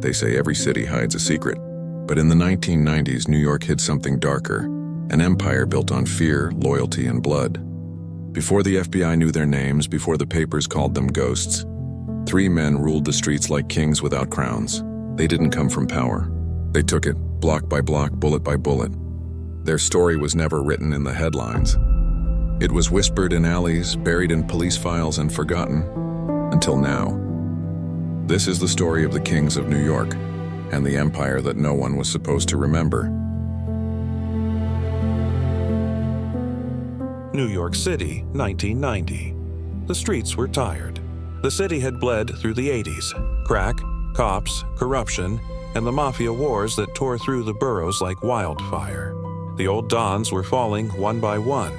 They say every city hides a secret. But in the 1990s, New York hid something darker, an empire built on fear, loyalty, and blood. Before the FBI knew their names, before the papers called them ghosts, 3 men ruled the streets like kings without crowns. They didn't come from power. They took it, block by block, bullet by bullet. Their story was never written in the headlines. It was whispered in alleys, buried in police files, and forgotten until now. This is the story of the kings of New York and the empire that no one was supposed to remember. New York City, 1990. The streets were tired. The city had bled through the 80s. Crack, cops, corruption, and the Mafia wars that tore through the boroughs like wildfire. The old dons were falling one by one.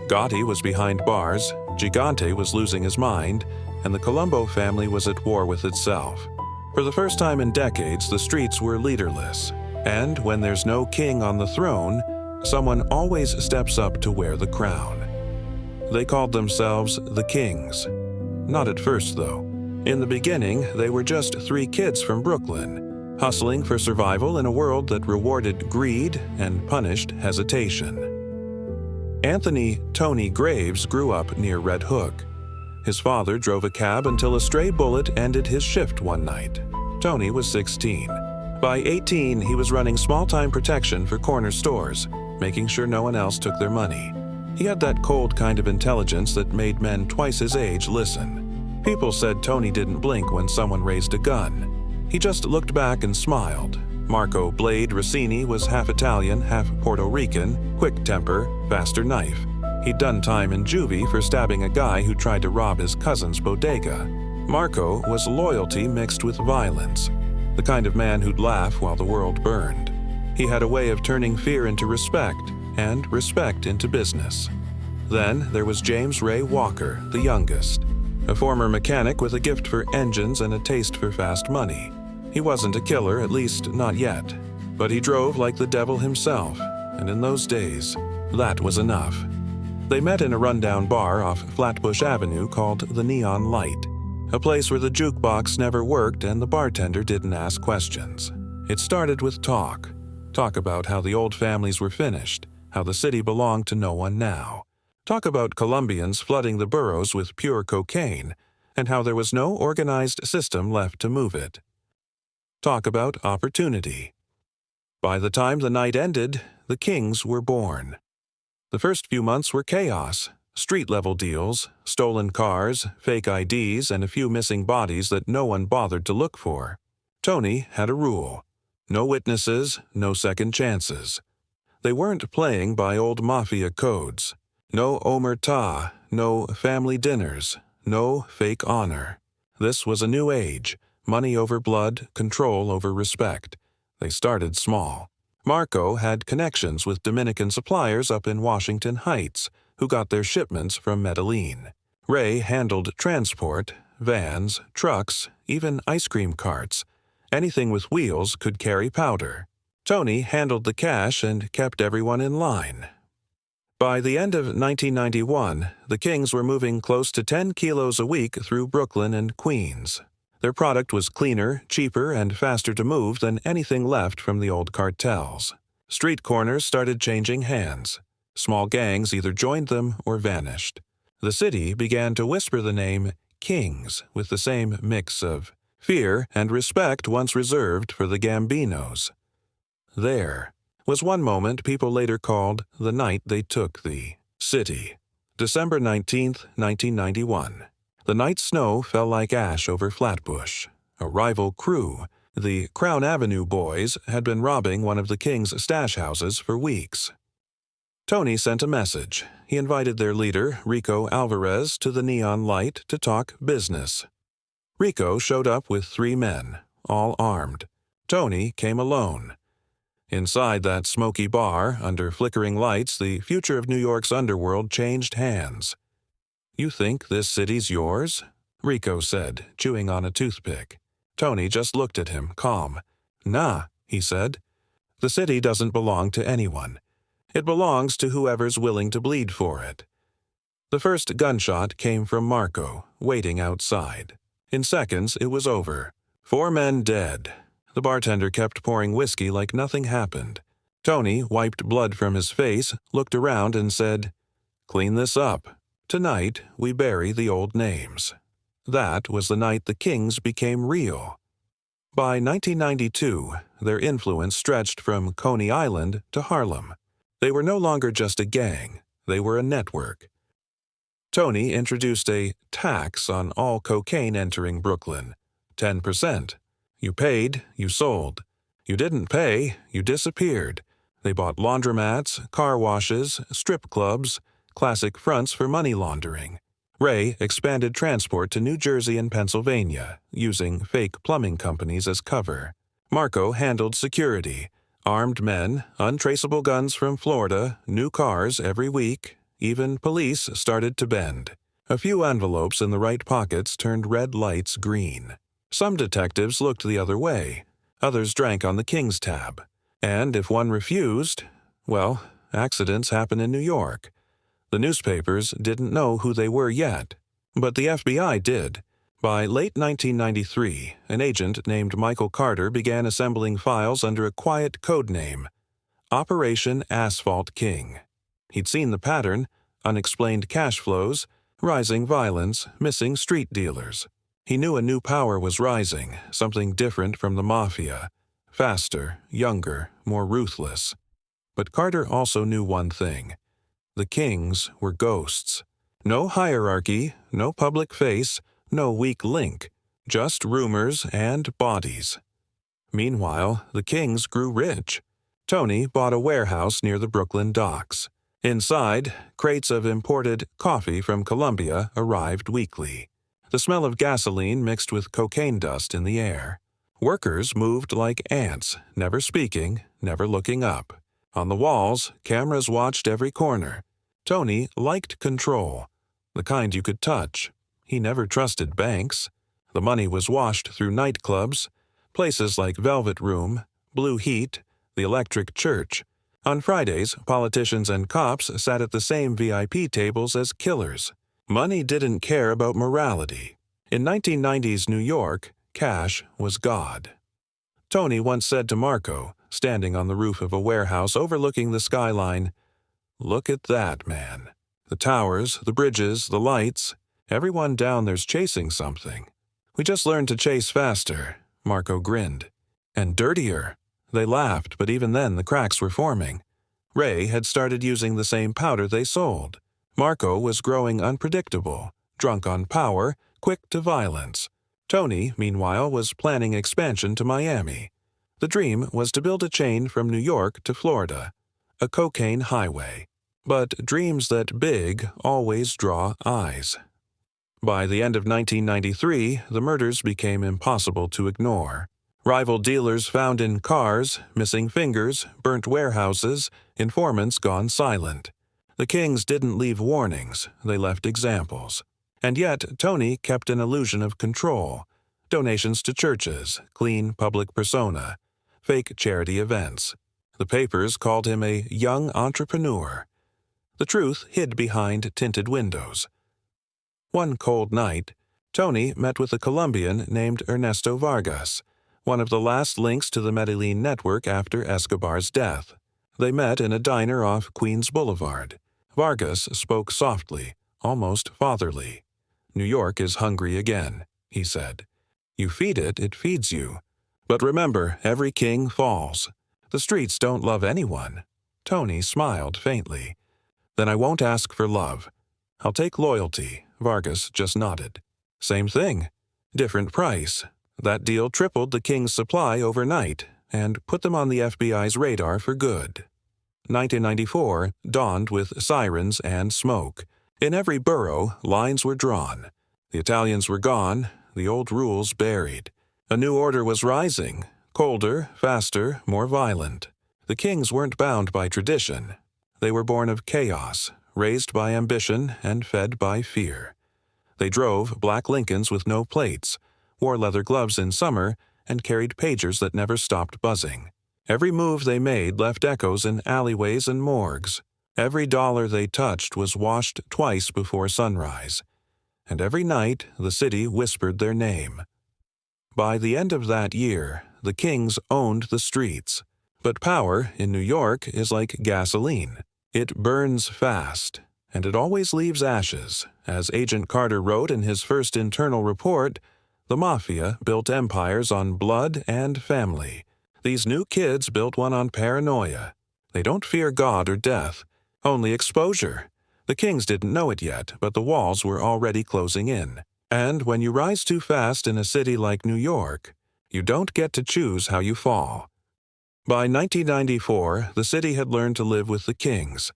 Gotti was behind bars, Gigante was losing his mind, and the Colombo family was at war with itself. For the first time in decades, the streets were leaderless. And when there's no king on the throne, someone always steps up to wear the crown. They called themselves the Kings. Not at first, though. In the beginning, they were just 3 kids from Brooklyn, hustling for survival in a world that rewarded greed and punished hesitation. Anthony "Tony" Graves grew up near Red Hook. His father drove a cab until a stray bullet ended his shift one night. Tony was 16. By 18, he was running small-time protection for corner stores, making sure no one else took their money. He had that cold kind of intelligence that made men twice his age listen. People said Tony didn't blink when someone raised a gun. He just looked back and smiled. Marco "Blade" Rossini was half Italian, half Puerto Rican, quick temper, faster knife. He'd done time in juvie for stabbing a guy who tried to rob his cousin's bodega. Marco was loyalty mixed with violence, the kind of man who'd laugh while the world burned. He had a way of turning fear into respect, and respect into business. Then there was James Ray Walker, the youngest, a former mechanic with a gift for engines and a taste for fast money. He wasn't a killer, at least not yet, but he drove like the devil himself, and in those days, that was enough. They met in a rundown bar off Flatbush Avenue called the Neon Light, a place where the jukebox never worked and the bartender didn't ask questions. It started with talk about how the old families were finished, how the city belonged to no one now. Talk about Colombians flooding the boroughs with pure cocaine, and how there was no organized system left to move it. Talk about opportunity. By the time the night ended, the Kings were born. The first few months were chaos, street-level deals, stolen cars, fake IDs, and a few missing bodies that no one bothered to look for. Tony had a rule. No witnesses, no second chances. They weren't playing by old Mafia codes. No omerta, no family dinners, no fake honor. This was a new age, money over blood, control over respect. They started small. Marco had connections with Dominican suppliers up in Washington Heights, who got their shipments from Medellin. Ray handled transport, vans, trucks, even ice cream carts. Anything with wheels could carry powder. Tony handled the cash and kept everyone in line. By the end of 1991, the Kings were moving close to 10 kilos a week through Brooklyn and Queens. Their product was cleaner, cheaper, and faster to move than anything left from the old cartels. Street corners started changing hands. Small gangs either joined them or vanished. The city began to whisper the name Kings with the same mix of fear and respect once reserved for the Gambinos. There was one moment people later called the night they took the city. December 19th, 1991. The night snow fell like ash over Flatbush. A rival crew, the Crown Avenue Boys, had been robbing one of the Kings' stash houses for weeks. Tony sent a message. He invited their leader, Rico Alvarez, to the Neon Light to talk business. Rico showed up with 3 men, all armed. Tony came alone. Inside that smoky bar, under flickering lights, the future of New York's underworld changed hands. "You think this city's yours?" Rico said, chewing on a toothpick. Tony just looked at him, calm. "Nah," he said. "The city doesn't belong to anyone. It belongs to whoever's willing to bleed for it." The first gunshot came from Marco, waiting outside. In seconds, it was over. 4 men dead. The bartender kept pouring whiskey like nothing happened. Tony wiped blood from his face, looked around, and said, "Clean this up. Tonight, we bury the old names." That was the night the Kings became real. By 1992, their influence stretched from Coney Island to Harlem. They were no longer just a gang, they were a network. Tony introduced a tax on all cocaine entering Brooklyn, 10%. You paid, you sold. You didn't pay, you disappeared. They bought laundromats, car washes, strip clubs, classic fronts for money laundering. Ray expanded transport to New Jersey and Pennsylvania, using fake plumbing companies as cover. Marco handled security, armed men, untraceable guns from Florida, new cars every week. Even police started to bend. A few envelopes in the right pockets turned red lights green. Some detectives looked the other way. Others drank on the King's tab. And if one refused, well, accidents happen in New York. The newspapers didn't know who they were yet, but the FBI did. By late 1993, an agent named Michael Carter began assembling files under a quiet code name, Operation Asphalt King. He'd seen the pattern: unexplained cash flows, rising violence, missing street dealers. He knew a new power was rising, something different from the Mafia. Faster, younger, more ruthless. But Carter also knew one thing. The Kings were ghosts. No hierarchy, no public face, no weak link, just rumors and bodies. Meanwhile, the Kings grew rich. Tony bought a warehouse near the Brooklyn docks. Inside, crates of imported coffee from Colombia arrived weekly. The smell of gasoline mixed with cocaine dust in the air. Workers moved like ants, never speaking, never looking up. On the walls, cameras watched every corner. Tony liked control, the kind you could touch. He never trusted banks. The money was washed through nightclubs, places like Velvet Room, Blue Heat, the Electric Church. On Fridays, politicians and cops sat at the same VIP tables as killers. Money didn't care about morality. In 1990s New York, cash was God. Tony once said to Marco, standing on the roof of a warehouse overlooking the skyline, "Look at that, man. The towers, the bridges, the lights. Everyone down there's chasing something. We just learned to chase faster." Marco grinned. "And dirtier." They laughed, but even then the cracks were forming. Ray had started using the same powder they sold. Marco was growing unpredictable, drunk on power, quick to violence. Tony, meanwhile, was planning expansion to Miami. The dream was to build a chain from New York to Florida, a cocaine highway. But dreams that big always draw eyes. By the end of 1993, the murders became impossible to ignore. Rival dealers found in cars, missing fingers, burnt warehouses, informants gone silent. The Kings didn't leave warnings, they left examples. And yet, Tony kept an illusion of control. Donations to churches, clean public persona, fake charity events. The papers called him a young entrepreneur. The truth hid behind tinted windows. One cold night, Tony met with a Colombian named Ernesto Vargas, one of the last links to the Medellin network after Escobar's death. They met in a diner off Queens Boulevard. Vargas spoke softly, almost fatherly. "New York is hungry again," he said. "You feed it, it feeds you. But remember, every king falls. The streets don't love anyone." Tony smiled faintly. "Then I won't ask for love. I'll take loyalty." Vargas just nodded. "Same thing. Different price." That deal tripled the King's supply overnight and put them on the FBI's radar for good. 1994 dawned with sirens and smoke. In every borough, lines were drawn. The Italians were gone, the old rules buried. A new order was rising, colder, faster, more violent. The Kings weren't bound by tradition. They were born of chaos, raised by ambition and fed by fear. They drove black Lincolns with no plates, wore leather gloves in summer, and carried pagers that never stopped buzzing. Every move they made left echoes in alleyways and morgues. Every dollar they touched was washed twice before sunrise. And every night the city whispered their name. By the end of that year, the kings owned the streets. But power in New York is like gasoline. It burns fast, and it always leaves ashes. As Agent Carter wrote in his first internal report, the Mafia built empires on blood and family. These new kids built one on paranoia. They don't fear God or death, only exposure. The kings didn't know it yet, but the walls were already closing in. And when you rise too fast in a city like New York, you don't get to choose how you fall. By 1994, the city had learned to live with the kings.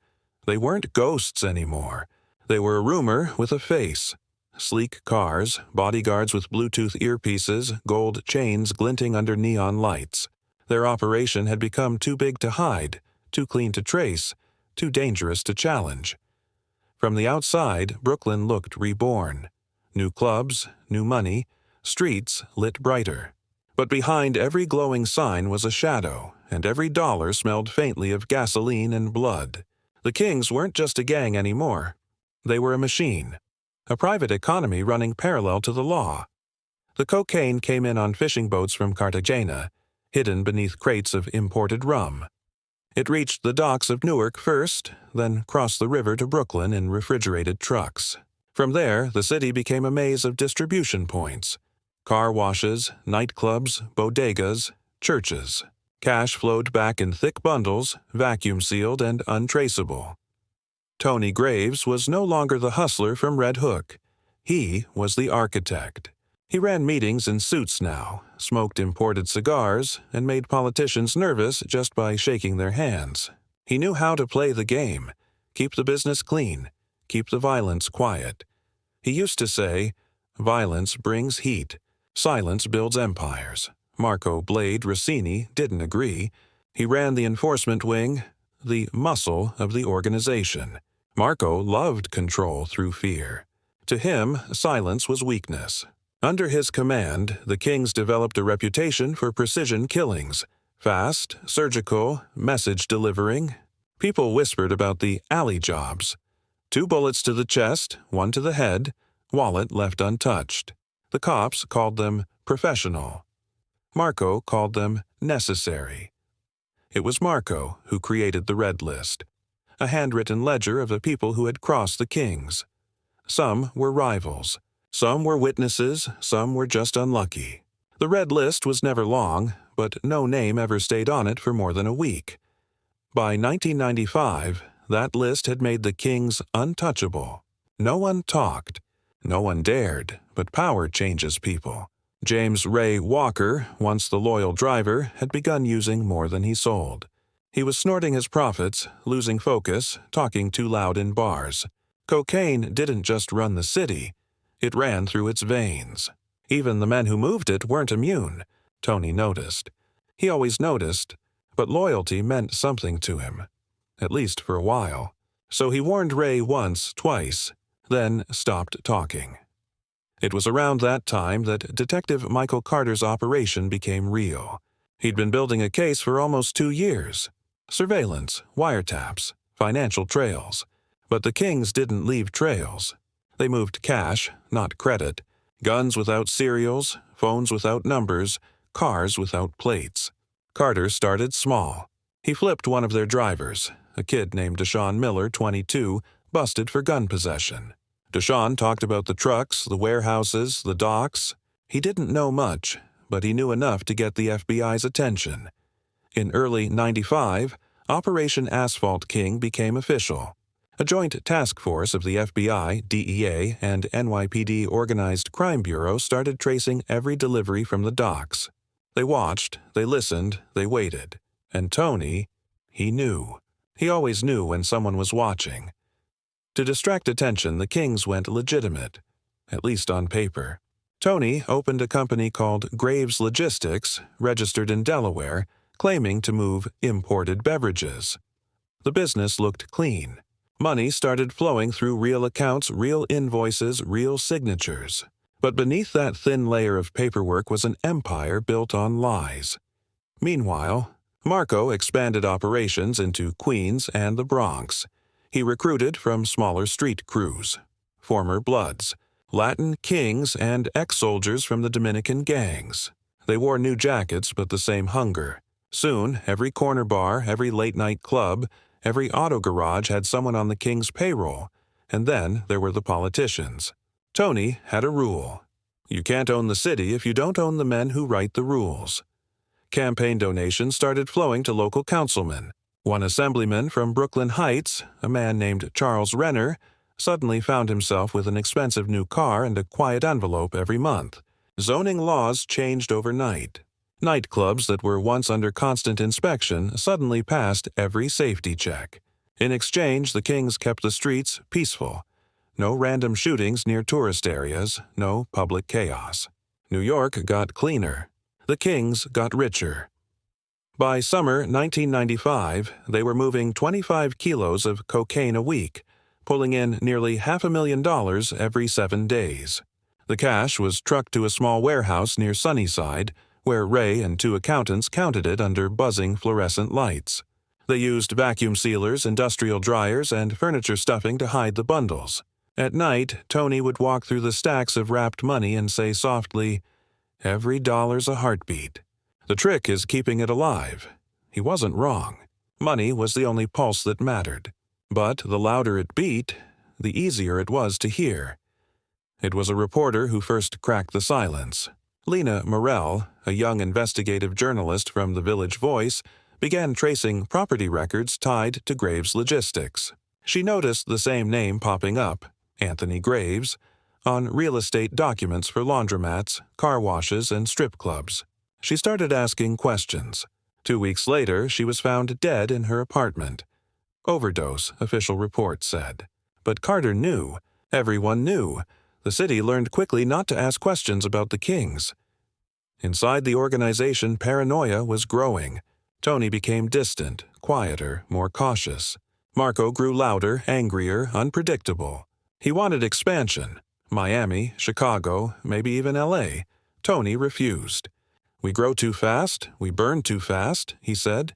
They weren't ghosts anymore. They were a rumor with a face. Sleek cars, bodyguards with Bluetooth earpieces, gold chains glinting under neon lights. Their operation had become too big to hide, too clean to trace, too dangerous to challenge. From the outside, Brooklyn looked reborn. New clubs, new money, streets lit brighter. But behind every glowing sign was a shadow, and every dollar smelled faintly of gasoline and blood. The kings weren't just a gang anymore. They were a machine, a private economy running parallel to the law. The cocaine came in on fishing boats from Cartagena, hidden beneath crates of imported rum. It reached the docks of Newark first, then crossed the river to Brooklyn in refrigerated trucks. From there, the city became a maze of distribution points. Car washes, nightclubs, bodegas, churches. Cash flowed back in thick bundles, vacuum-sealed and untraceable. Tony Graves was no longer the hustler from Red Hook. He was the architect. He ran meetings in suits now, smoked imported cigars, and made politicians nervous just by shaking their hands. He knew how to play the game, keep the business clean, keep the violence quiet. He used to say, "Violence brings heat. Silence builds empires." Marco Blade Rossini didn't agree. He ran the enforcement wing, the muscle of the organization. Marco loved control through fear. To him, silence was weakness. Under his command, the kings developed a reputation for precision killings. Fast, surgical, message-delivering. People whispered about the alley jobs. 2 bullets to the chest, 1 to the head, wallet left untouched. The cops called them professional. Marco called them necessary. It was Marco who created the Red List, a handwritten ledger of the people who had crossed the kings. Some were rivals. Some were witnesses, some were just unlucky. The Red List was never long, but no name ever stayed on it for more than a week. By 1995, that list had made the kings untouchable. No one talked. No one dared, but power changes people. James Ray Walker, once the loyal driver, had begun using more than he sold. He was snorting his profits, losing focus, talking too loud in bars. Cocaine didn't just run the city. It ran through its veins. Even the men who moved it weren't immune, Tony noticed. He always noticed, but loyalty meant something to him, at least for a while. So he warned Ray once, twice, then stopped talking. It was around that time that Detective Michael Carter's operation became real. He'd been building a case for almost 2 years. Surveillance, wiretaps, financial trails. But the kings didn't leave trails. They moved cash, not credit, guns without serials, phones without numbers, cars without plates. Carter started small. He flipped one of their drivers, a kid named Deshaun Miller, 22, busted for gun possession. Deshaun talked about the trucks, the warehouses, the docks. He didn't know much, but he knew enough to get the FBI's attention. In early '95, Operation Asphalt King became official. A joint task force of the FBI, DEA, and NYPD Organized Crime Bureau started tracing every delivery from the docks. They watched, they listened, they waited. And Tony, he knew. He always knew when someone was watching. To distract attention, the kings went legitimate, at least on paper. Tony opened a company called Graves Logistics, registered in Delaware, claiming to move imported beverages. The business looked clean. Money started flowing through real accounts, real invoices, real signatures. But beneath that thin layer of paperwork was an empire built on lies. Meanwhile, Marco expanded operations into Queens and the Bronx. He recruited from smaller street crews, former Bloods, Latin kings, and ex-soldiers from the Dominican gangs. They wore new jackets but the same hunger. Soon, every corner bar, every late-night club, every auto garage had someone on the king's payroll. And then there were the politicians. Tony had a rule. You can't own the city if you don't own the men who write the rules. Campaign donations started flowing to local councilmen. One assemblyman from Brooklyn Heights, a man named Charles Renner, suddenly found himself with an expensive new car and a quiet envelope every month. Zoning laws changed overnight. Nightclubs that were once under constant inspection suddenly passed every safety check. In exchange, the kings kept the streets peaceful. No random shootings near tourist areas, no public chaos. New York got cleaner. The kings got richer. By summer 1995, they were moving 25 kilos of cocaine a week, pulling in nearly $500,000 every 7 days. The cash was trucked to a small warehouse near Sunnyside, where Ray and 2 accountants counted it under buzzing fluorescent lights. They used vacuum sealers, industrial dryers, and furniture stuffing to hide the bundles. At night, Tony would walk through the stacks of wrapped money and say softly, "Every dollar's a heartbeat." The trick is keeping it alive. He wasn't wrong. Money was the only pulse that mattered. But the louder it beat, the easier it was to hear. It was a reporter who first cracked the silence. Lena Morell, a young investigative journalist from the Village Voice, began tracing property records tied to Graves' logistics. She noticed the same name popping up, Anthony Graves, on real estate documents for laundromats, car washes, and strip clubs. She started asking questions. 2 weeks later, she was found dead in her apartment. Overdose, official report said. But Carter knew. Everyone knew. The city learned quickly not to ask questions about the kings. Inside the organization, paranoia was growing. Tony became distant, quieter, more cautious. Marco grew louder, angrier, unpredictable. He wanted expansion. Miami, Chicago, maybe even LA. Tony refused. "We grow too fast, we burn too fast," he said.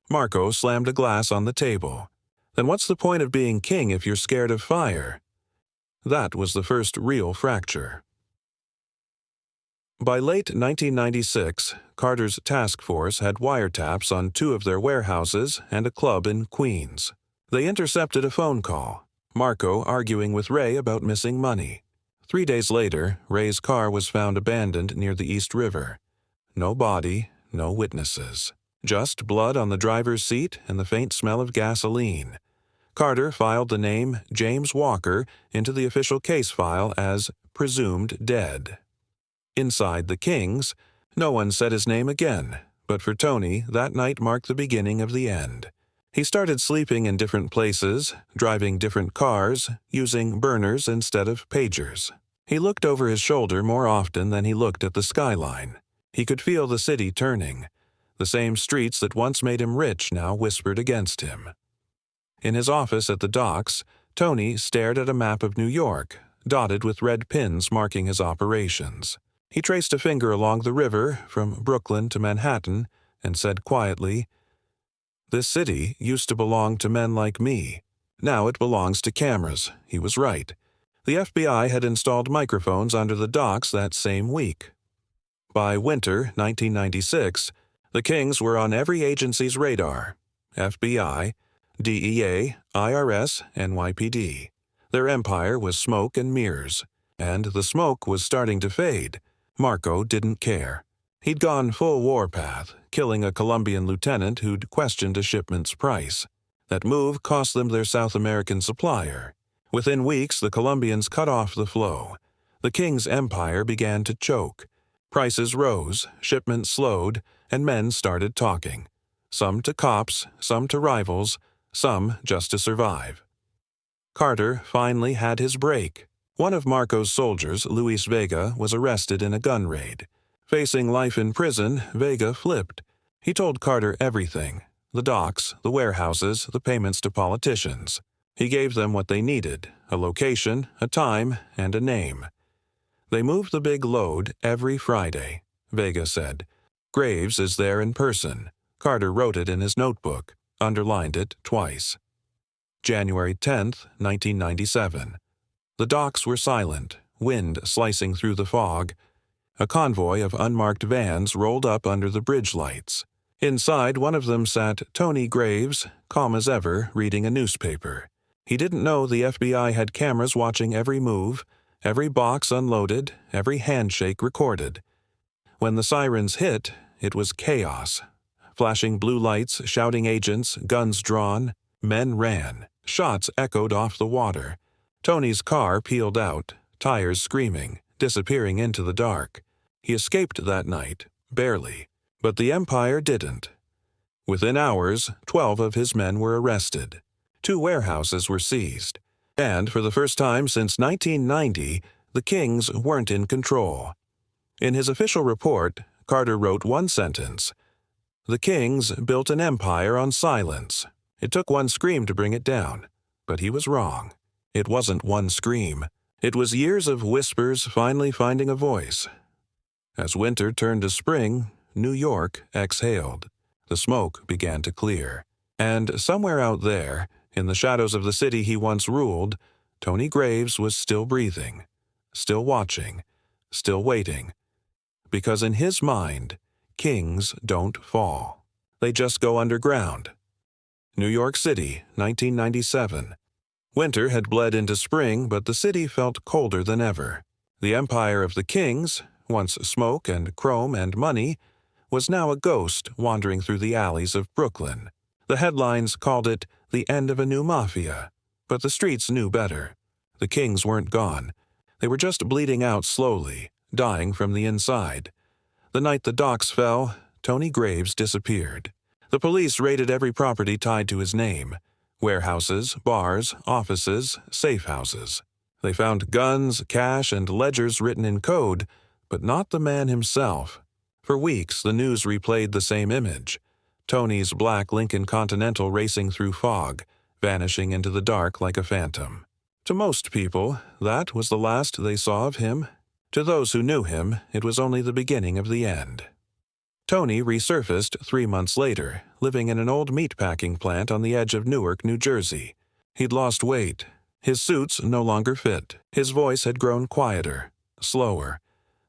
Marco slammed a glass on the table. "Then what's the point of being king if you're scared of fire?" That was the first real fracture. By late 1996, Carter's task force had wiretaps on 2 of their warehouses and a club in Queens. They intercepted a phone call, Marco arguing with Ray about missing money. 3 days later, Ray's car was found abandoned near the East River. No body, no witnesses. Just blood on the driver's seat and the faint smell of gasoline. Carter filed the name James Walker into the official case file as presumed dead. Inside the Kings, no one said his name again, but for Tony, that night marked the beginning of the end. He started sleeping in different places, driving different cars, using burners instead of pagers. He looked over his shoulder more often than he looked at the skyline. He could feel the city turning. The same streets that once made him rich now whispered against him. In his office at the docks, Tony stared at a map of New York, dotted with red pins marking his operations. He traced a finger along the river from Brooklyn to Manhattan and said quietly, "This city used to belong to men like me. Now it belongs to cameras." He was right. The FBI had installed microphones under the docks that same week. By winter 1996, the Kings were on every agency's radar: FBI, DEA, IRS, NYPD. Their empire was smoke and mirrors, and the smoke was starting to fade. Marco didn't care. He'd gone full warpath, killing a Colombian lieutenant who'd questioned a shipment's price. That move cost them their South American supplier. Within weeks, the Colombians cut off the flow. The King's empire began to choke. Prices rose, shipments slowed, and men started talking. Some to cops, some to rivals, some just to survive. Carter finally had his break. One of Marco's soldiers, Luis Vega, was arrested in a gun raid. Facing life in prison, Vega flipped. He told Carter everything: the docks, the warehouses, the payments to politicians. He gave them what they needed: a location, a time, and a name. They moved the big load every Friday, Vega said. Graves is there in person. Carter wrote it in his notebook, underlined it twice. January 10th, 1997. The docks were silent, wind slicing through the fog. A convoy of unmarked vans rolled up under the bridge lights. Inside, one of them sat Tony Graves, calm as ever, reading a newspaper. He didn't know the FBI had cameras watching every move, every box unloaded, every handshake recorded. When the sirens hit, it was chaos. Flashing blue lights, shouting agents, guns drawn. Men ran. Shots echoed off the water. Tony's car peeled out, tires screaming, disappearing into the dark. He escaped that night, barely. But the Empire didn't. Within hours, 12 of his men were arrested. 2 warehouses were seized. And for the first time since 1990, the Kings weren't in control. In his official report, Carter wrote one sentence: "The Kings built an empire on silence. It took one scream to bring it down." But he was wrong. It wasn't one scream. It was years of whispers finally finding a voice. As winter turned to spring, New York exhaled. The smoke began to clear. And somewhere out there, in the shadows of the city he once ruled, Tony Graves was still breathing, still watching, still waiting. Because in his mind, kings don't fall. They just go underground. New York City, 1997. Winter had bled into spring, but the city felt colder than ever. The empire of the Kings, once smoke and chrome and money, was now a ghost wandering through the alleys of Brooklyn. The headlines called it the end of a new mafia, but the streets knew better. The Kings weren't gone. They were just bleeding out slowly, dying from the inside. The night the docks fell, Tony Graves disappeared. The police raided every property tied to his name: warehouses, bars, offices, safe houses. They found guns, cash, and ledgers written in code, but not the man himself. For weeks, the news replayed the same image: Tony's black Lincoln Continental racing through fog, vanishing into the dark like a phantom. To most people, that was the last they saw of him. To those who knew him, it was only the beginning of the end. Tony resurfaced 3 months later, living in an old meatpacking plant on the edge of Newark, New Jersey. He'd lost weight. His suits no longer fit. His voice had grown quieter, slower.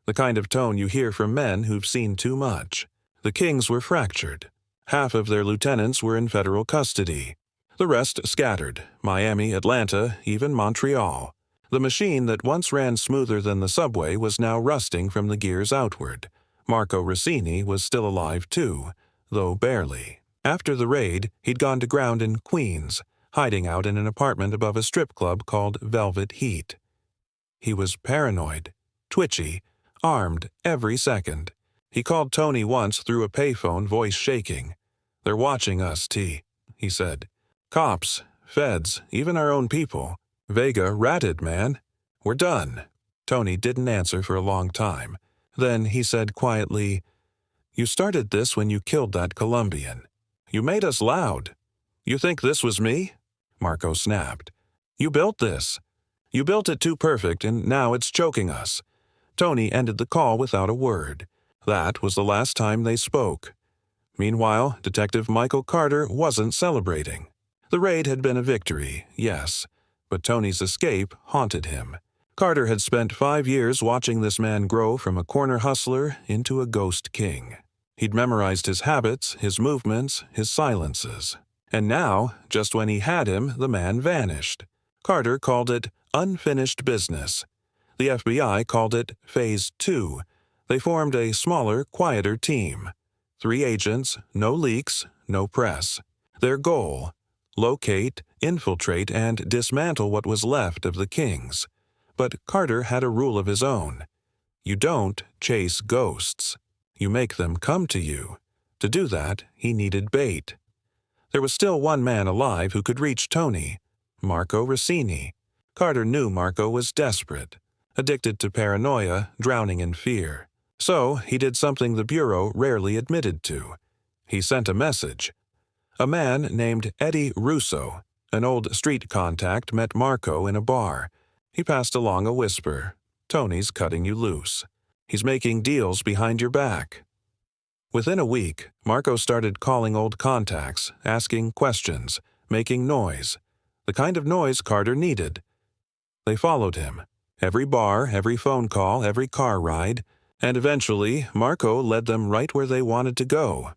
The kind of tone you hear from men who've seen too much. The Kings were fractured. Half of their lieutenants were in federal custody. The rest scattered: Miami, Atlanta, even Montreal. The machine that once ran smoother than the subway was now rusting from the gears outward. Marco Rossini was still alive too, though barely. After the raid, he'd gone to ground in Queens, hiding out in an apartment above a strip club called Velvet Heat. He was paranoid, twitchy, armed every second. He called Tony once through a payphone, voice shaking. "They're watching us, T," he said. "Cops, feds, even our own people. Vega ratted, man. We're done." Tony didn't answer for a long time. Then he said quietly, "You started this when you killed that Colombian. You made us loud. You think this was me?" Marco snapped. "You built this. You built it too perfect, and now it's choking us." Tony ended the call without a word. That was the last time they spoke. Meanwhile, Detective Michael Carter wasn't celebrating. The raid had been a victory, yes, but Tony's escape haunted him. Carter had spent 5 years watching this man grow from a corner hustler into a ghost king. He'd memorized his habits, his movements, his silences. And now, just when he had him, the man vanished. Carter called it unfinished business. The FBI called it Phase 2. They formed a smaller, quieter team. 3 agents, no leaks, no press. Their goal: locate, infiltrate, and dismantle what was left of the Kings. But Carter had a rule of his own. You don't chase ghosts. You make them come to you. To do that, he needed bait. There was still one man alive who could reach Tony: Marco Rossini. Carter knew Marco was desperate, addicted to paranoia, drowning in fear. So he did something the Bureau rarely admitted to. He sent a message. A man named Eddie Russo, an old street contact, met Marco in a bar. He passed along a whisper: "Tony's cutting you loose. He's making deals behind your back." Within a week, Marco started calling old contacts, asking questions, making noise. The kind of noise Carter needed. They followed him. Every bar, every phone call, every car ride. And eventually, Marco led them right where they wanted to go.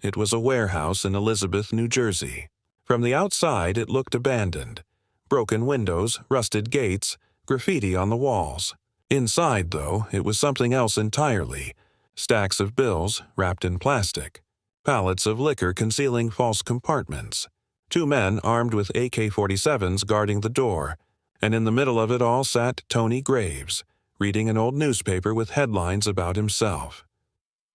It was a warehouse in Elizabeth, New Jersey. From the outside, it looked abandoned. Broken windows, rusted gates, graffiti on the walls. Inside, though, it was something else entirely. Stacks of bills wrapped in plastic. Pallets of liquor concealing false compartments. 2 men armed with AK-47s guarding the door. And in the middle of it all sat Tony Graves, reading an old newspaper with headlines about himself.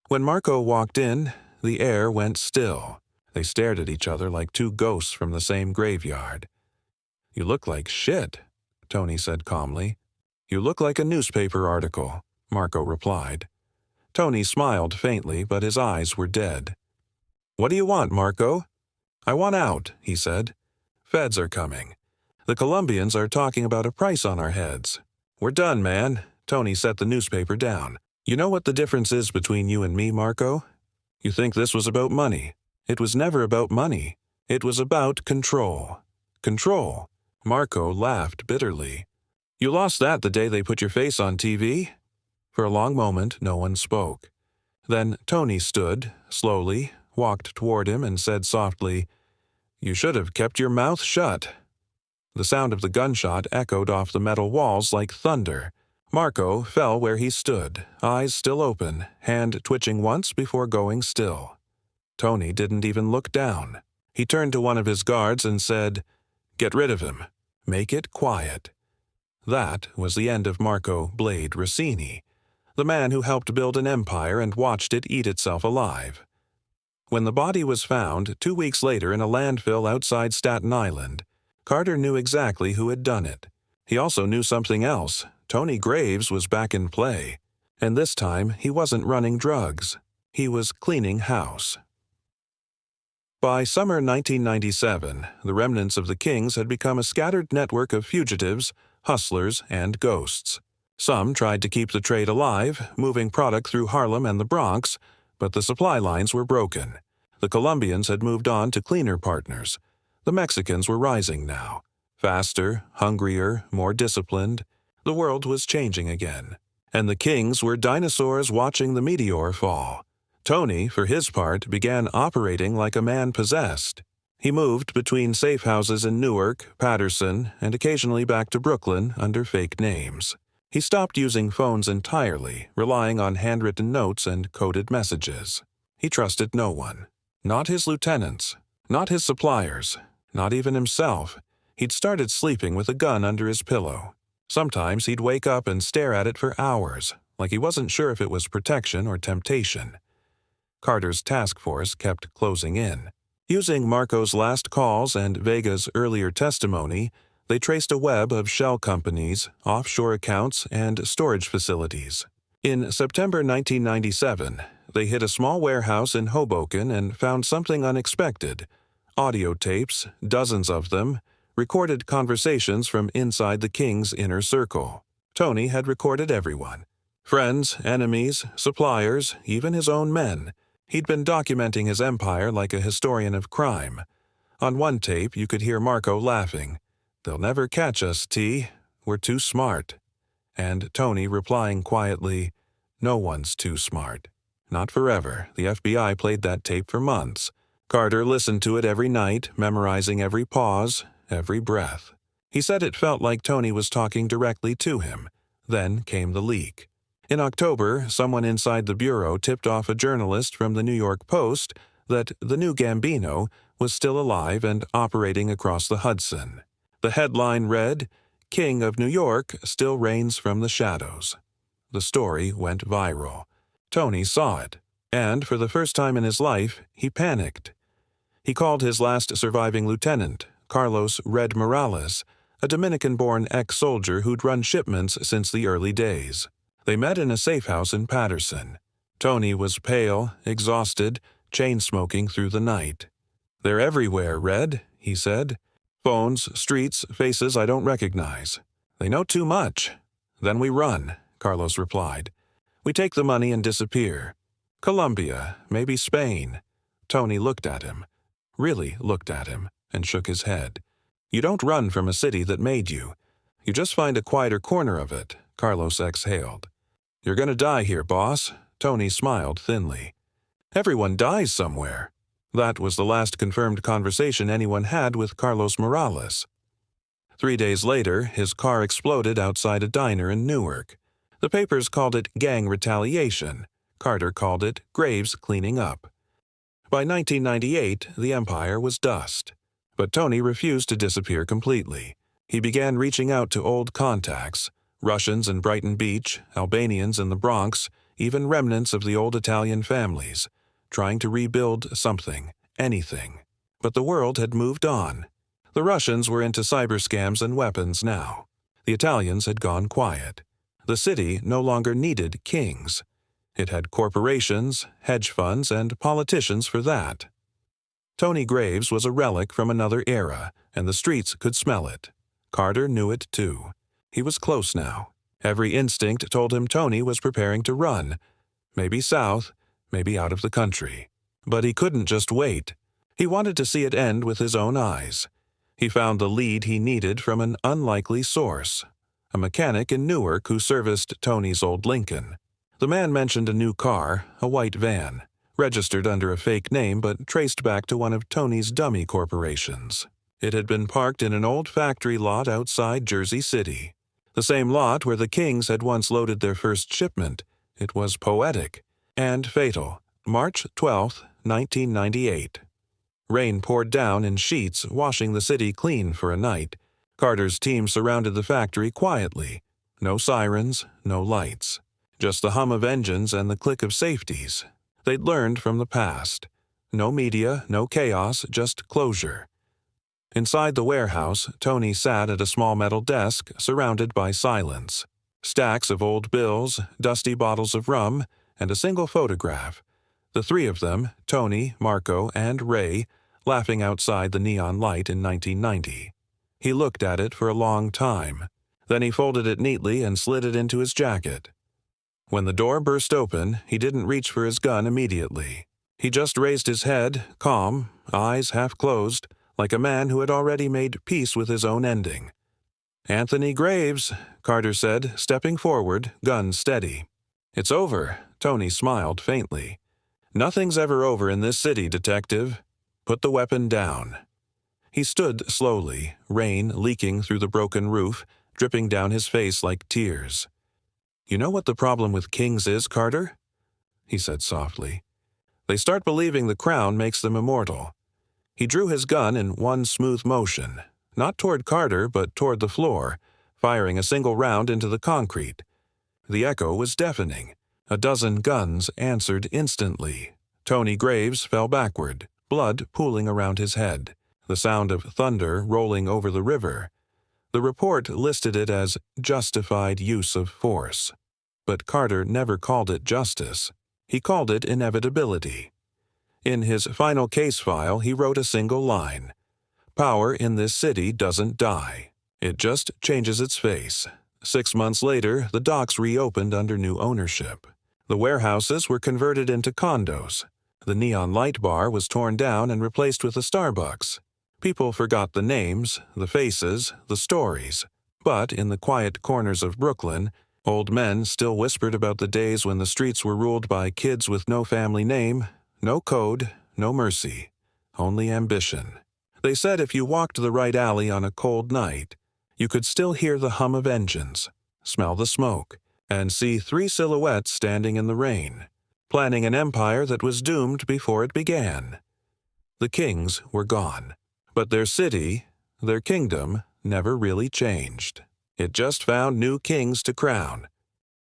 When Marco walked in, the air went still. They stared at each other like 2 ghosts from the same graveyard. "You look like shit," Tony said calmly. "You look like a newspaper article," Marco replied. Tony smiled faintly, but his eyes were dead. "What do you want, Marco?" "I want out," he said. "Feds are coming. The Colombians are talking about a price on our heads. We're done, man." Tony set the newspaper down. "You know what the difference is between you and me, Marco? You think this was about money. It was never about money. It was about control. Control." Marco laughed bitterly. "You lost that the day they put your face on TV?" For a long moment, no one spoke. Then Tony stood, slowly, walked toward him and said softly, "You should have kept your mouth shut." The sound of the gunshot echoed off the metal walls like thunder. Marco fell where he stood, eyes still open, hand twitching once before going still. Tony didn't even look down. He turned to one of his guards and said, "Get rid of him. Make it quiet." That was the end of Marco Blade Rossini, the man who helped build an empire and watched it eat itself alive. When the body was found 2 weeks later in a landfill outside Staten Island, Carter knew exactly who had done it. He also knew something else. Tony Graves was back in play. And this time, he wasn't running drugs. He was cleaning house. By summer 1997, the remnants of the Kings had become a scattered network of fugitives, hustlers, and ghosts. Some tried to keep the trade alive, moving product through Harlem and the Bronx, but the supply lines were broken. The Colombians had moved on to cleaner partners. The Mexicans were rising now. Faster, hungrier, more disciplined. The world was changing again. And the Kings were dinosaurs watching the meteor fall. Tony, for his part, began operating like a man possessed. He moved between safe houses in Newark, Patterson, and occasionally back to Brooklyn under fake names. He stopped using phones entirely, relying on handwritten notes and coded messages. He trusted no one. Not his lieutenants. Not his suppliers. Not even himself. He'd started sleeping with a gun under his pillow. Sometimes he'd wake up and stare at it for hours, like he wasn't sure if it was protection or temptation. Carter's task force kept closing in. Using Marco's last calls and Vega's earlier testimony, they traced a web of shell companies, offshore accounts, and storage facilities. In September 1997, they hit a small warehouse in Hoboken and found something unexpected. Audio tapes, dozens of them, recorded conversations from inside the King's inner circle. Tony had recorded everyone. Friends, enemies, suppliers, even his own men. He'd been documenting his empire like a historian of crime. On one tape, you could hear Marco laughing. "They'll never catch us, T. We're too smart." And Tony replying quietly, "No one's too smart. Not forever. The FBI played that tape for months." Carter listened to it every night, memorizing every pause, every breath. He said it felt like Tony was talking directly to him. Then came the leak. In October, someone inside the bureau tipped off a journalist from the New York Post that the new Gambino was still alive and operating across the Hudson. The headline read, "King of New York still reigns from the shadows." The story went viral. Tony saw it, and for the first time in his life, he panicked. He called his last surviving lieutenant, Carlos Red Morales, a Dominican-born ex-soldier who'd run shipments since the early days. They met in a safe house in Patterson. Tony was pale, exhausted, chain-smoking through the night. "They're everywhere, Red," he said. "Phones, streets, faces I don't recognize. They know too much." "Then we run," Carlos replied. "We take the money and disappear. Colombia, maybe Spain." Tony looked at him, really looked at him, and shook his head. "You don't run from a city that made you. You just find a quieter corner of it," Carlos exhaled. "You're gonna die here, boss." Tony smiled thinly. "Everyone dies somewhere." That was the last confirmed conversation anyone had with Carlos Morales. 3 days later, his car exploded outside a diner in Newark. The papers called it gang retaliation. Carter called it Graves cleaning up. By 1998, the empire was dust. But Tony refused to disappear completely. He began reaching out to old contacts, Russians in Brighton Beach, Albanians in the Bronx, even remnants of the old Italian families, trying to rebuild something, anything. But the world had moved on. The Russians were into cyber scams and weapons now. The Italians had gone quiet. The city no longer needed kings. It had corporations, hedge funds, and politicians for that. Tony Graves was a relic from another era, and the streets could smell it. Carter knew it too. He was close now. Every instinct told him Tony was preparing to run. Maybe south, maybe out of the country. But he couldn't just wait. He wanted to see it end with his own eyes. He found the lead he needed from an unlikely source, a mechanic in Newark who serviced Tony's old Lincoln. The man mentioned a new car, a white van, registered under a fake name but traced back to one of Tony's dummy corporations. It had been parked in an old factory lot outside Jersey City. The same lot where the Kings had once loaded their first shipment. It was poetic and fatal. March 12, 1998. Rain poured down in sheets, washing the city clean for a night. Carter's team surrounded the factory quietly. No sirens, no lights. Just the hum of engines and the click of safeties. They'd learned from the past. No media, no chaos, just closure. Inside the warehouse, Tony sat at a small metal desk surrounded by silence. Stacks of old bills, dusty bottles of rum, and a single photograph. The three of them, Tony, Marco, and Ray, laughing outside the neon light in 1990. He looked at it for a long time. Then he folded it neatly and slid it into his jacket. When the door burst open, he didn't reach for his gun immediately. He just raised his head, calm, eyes half closed, like a man who had already made peace with his own ending. "Anthony Graves," Carter said, stepping forward, gun steady. "It's over," Tony smiled faintly. "Nothing's ever over in this city, detective. Put the weapon down." He stood slowly, rain leaking through the broken roof, dripping down his face like tears. "You know what the problem with kings is, Carter?" he said softly. "They start believing the crown makes them immortal." He drew his gun in one smooth motion, not toward Carter but toward the floor, firing a single round into the concrete. The echo was deafening. A dozen guns answered instantly. Tony Graves fell backward, blood pooling around his head, the sound of thunder rolling over the river. The report listed it as justified use of force. But Carter never called it justice. He called it inevitability. In his final case file, he wrote a single line. "Power in this city doesn't die. It just changes its face." 6 months later, the docks reopened under new ownership. The warehouses were converted into condos. The neon light bar was torn down and replaced with a Starbucks. People forgot the names, the faces, the stories. But in the quiet corners of Brooklyn, old men still whispered about the days when the streets were ruled by kids with no family name, no code, no mercy, only ambition. They said if you walked the right alley on a cold night, you could still hear the hum of engines, smell the smoke, and see 3 silhouettes standing in the rain, planning an empire that was doomed before it began. The kings were gone, but their city, their kingdom, never really changed. It just found new kings to crown,